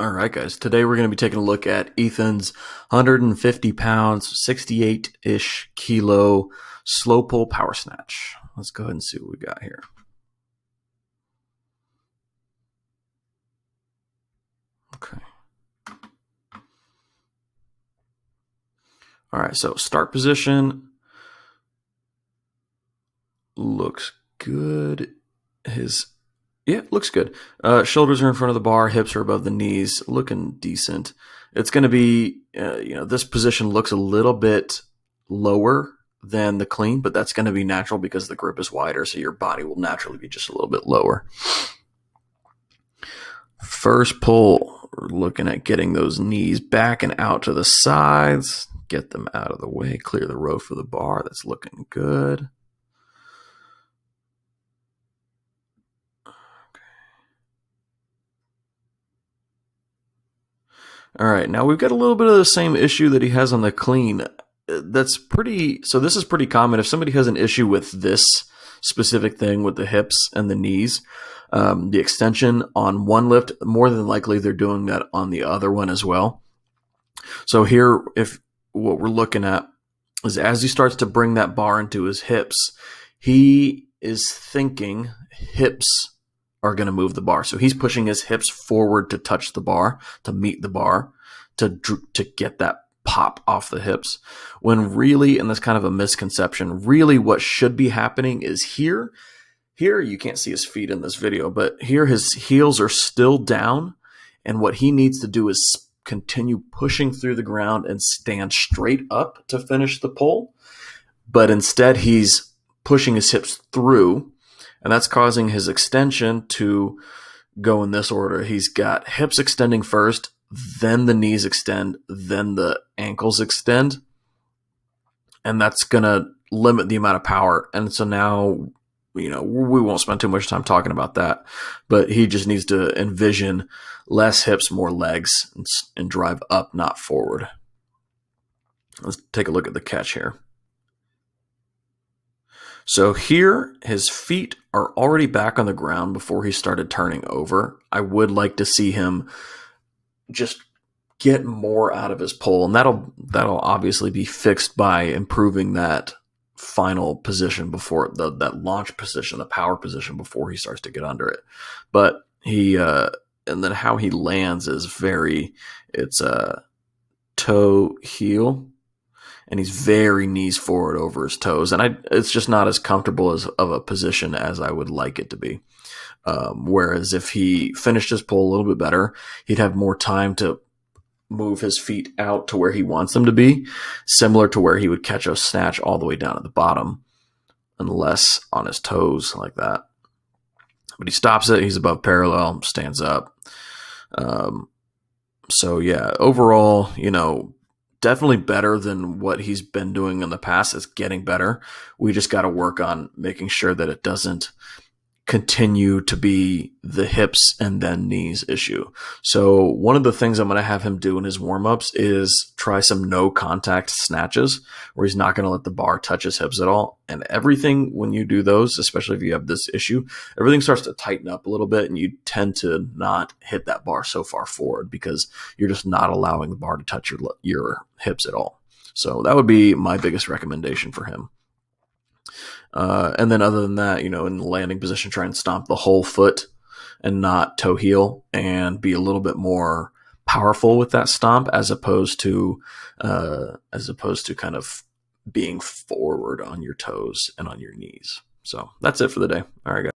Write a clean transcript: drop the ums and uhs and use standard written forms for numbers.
All right, guys. Today we're going to be taking a look at Ethan's 150 pounds, 68-ish kilo slow pull power snatch. Let's go ahead and see what we got here. Okay. All right, so start position looks good. Looks good. Shoulders are in front of the bar, hips are above the knees, looking decent. It's going to be, this position looks a little bit lower than the clean, but that's going to be natural because the grip is wider, so your body will naturally be just a little bit lower. First pull, we're looking at getting those knees back and out to the sides, get them out of the way, clear the road for the bar. That's looking good. All right, now we've got a little bit of the same issue that he has on the clean. This is pretty common. If somebody has an issue with this specific thing with the hips and the knees, the extension on one lift, more than likely they're doing that on the other one as well. So here, if what we're looking at is as he starts to bring that bar into his hips, he is thinking hips are going to move the bar. So he's pushing his hips forward to touch the bar, to meet the bar, to get that pop off the hips. When really, and that's kind of a misconception, really what should be happening is here you can't see his feet in this video, but here his heels are still down. And what he needs to do is continue pushing through the ground and stand straight up to finish the pull. But instead he's pushing his hips through, and that's causing his extension to go in this order. He's got hips extending first, then the knees extend, then the ankles extend. And that's going to limit the amount of power. And so now, we won't spend too much time talking about that. But he just needs to envision less hips, more legs, and drive up, not forward. Let's take a look at the catch here. So here, his feet are already back on the ground before he started turning over. I would like to see him just get more out of his pull, and that'll obviously be fixed by improving that final position before that launch position, the power position before he starts to get under it. But and then how he lands is it's a toe heel. And he's very knees forward over his toes. And it's just not as comfortable of a position as I would like it to be. Whereas if he finished his pull a little bit better, he'd have more time to move his feet out to where he wants them to be, similar to where he would catch a snatch all the way down at the bottom, and less on his toes like that. But he stops it. He's above parallel, stands up. So yeah, overall, definitely better than what he's been doing in the past. It's getting better. We just got to work on making sure that it doesn't continue to be the hips and then knees issue. So one of the things I'm going to have him do in his warm-ups is try some no contact snatches where he's not going to let the bar touch his hips at all. And everything, when you do those, especially if you have this issue, everything starts to tighten up a little bit and you tend to not hit that bar so far forward because you're just not allowing the bar to touch your hips at all. So that would be my biggest recommendation for him. And then other than that, in the landing position, try and stomp the whole foot and not toe heel, and be a little bit more powerful with that stomp as opposed to kind of being forward on your toes and on your knees. So that's it for the day. All right, guys.